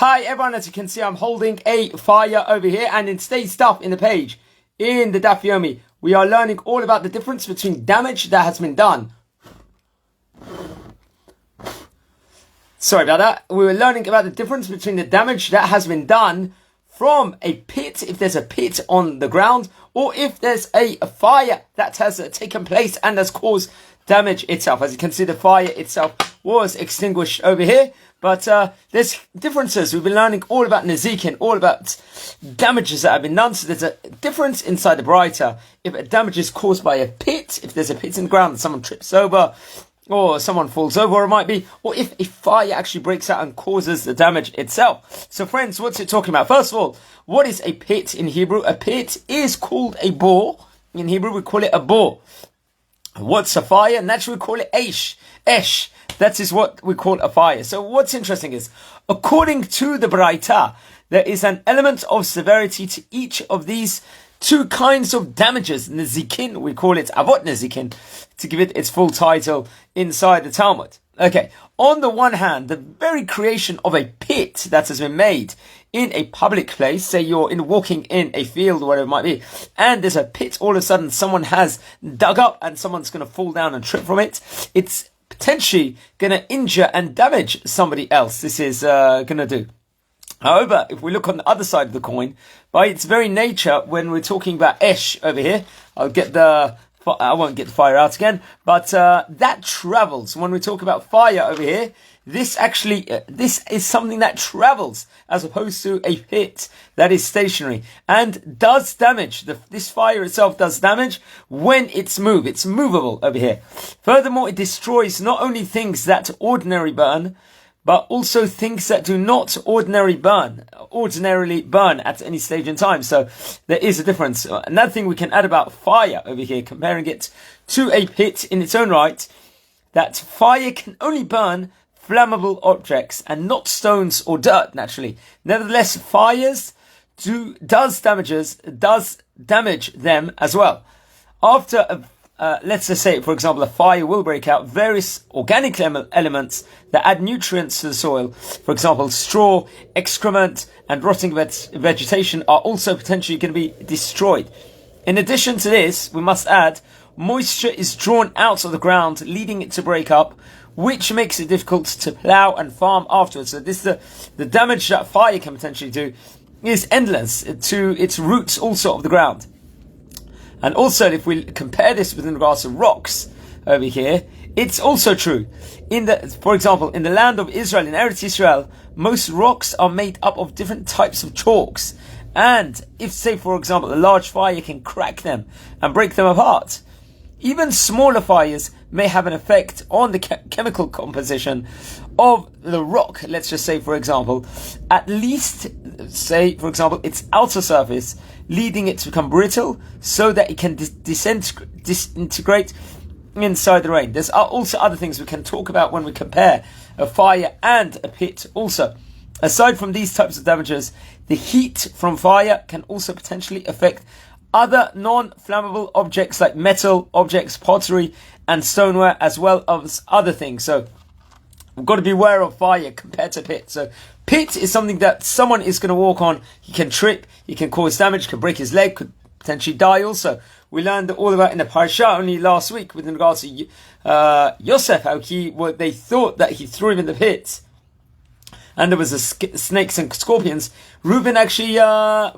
Hi everyone, as you can see I'm holding a fire over here, and in today's stuff in the page, in the Daf Yomi, we are learning all about the difference between damage that has been done. Sorry about that. We were learning about the difference between the damage that has been done from a pit, if there's a pit on the ground, or if there's a fire that has taken place and has caused damage itself. As you can see, the fire itself was extinguished over here. But there's differences. We've been learning all about Nezikin, all about damages that have been done. So there's a difference inside the Braita. If a damage is caused by a pit, if there's a pit in the ground and someone trips over, or someone falls over, or it might be, or if a fire actually breaks out and causes the damage itself. So friends, what's it talking about? First of all, what is a pit in Hebrew? A pit is called a bore. In Hebrew, we call it a bore. What's a fire? Naturally, we call it esh. That is what we call a fire. So what's interesting is, according to the Braita, there is an element of severity to each of these two kinds of damages. Nezikin, we call it avot nezikin, to give it its full title inside the Talmud. Okay, on the one hand, the very creation of a pit that has been made in a public place, say you're walking in a field or whatever it might be, and there's a pit all of a sudden someone has dug up and someone's going to fall down and trip from it, it's potentially going to injure and damage somebody else. This is going to do. However, if we look on the other side of the coin, by its very nature, when we're talking about esh over here, I won't get the fire out again, but that travels. When we talk about fire over here, this is something that travels, as opposed to a pit that is stationary and does damage. This fire itself does damage when it's moved. It's movable over here. Furthermore, it destroys not only things that ordinarily burn, but also things that do not ordinarily burn at any stage in time. So there is a difference. Another thing we can add about fire over here, comparing it to a pit in its own right, that fire can only burn flammable objects and not stones or dirt, naturally. Nevertheless, fires does damage them as well. After let's just say, for example, a fire will break out, various organic elements that add nutrients to the soil, for example, straw, excrement, and rotting vegetation, are also potentially going to be destroyed. In addition to this, we must add, moisture is drawn out of the ground, leading it to break up, which makes it difficult to plow and farm afterwards. So this is the damage that fire can potentially do is endless to its roots also of the ground. And also, if we compare this with regards to rocks over here, it's also true. For example, in the land of Israel, in Eretz Israel, most rocks are made up of different types of chalks. And if, say, for example, a large fire can crack them and break them apart, even smaller fires may have an effect on the chemical composition of the rock. Let's just say, for example, at least, say, for example, its outer surface, leading it to become brittle so that it can disintegrate inside the rain. There's also other things we can talk about when we compare a fire and a pit also. Aside from these types of damages, the heat from fire can also potentially affect other non-flammable objects like metal objects, pottery, and stoneware, as well as other things. So we've got to be aware of fire compared to pit. So pit is something that someone is going to walk on. He can trip, he can cause damage, can break his leg, could potentially die also. We learned all about in the parasha only last week with regards to Yosef, how they thought that he threw him in the pit, and there was snakes and scorpions. Reuben actually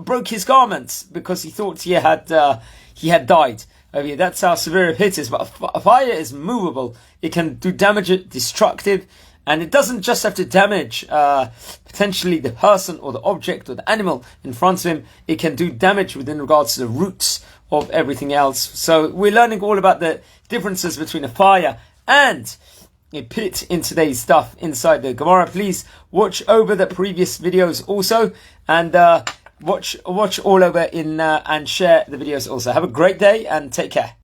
broke his garments because he thought he had died. That's how severe a pit is. But a fire is movable. It can do damage, destructive, and it doesn't just have to damage potentially the person or the object or the animal in front of him. It can do damage within regards to the roots of everything else. So we're learning all about the differences between a fire and a pit in today's stuff inside the Gemara. Please watch over the previous videos also, and watch all over and share the videos also. Have a great day and take care.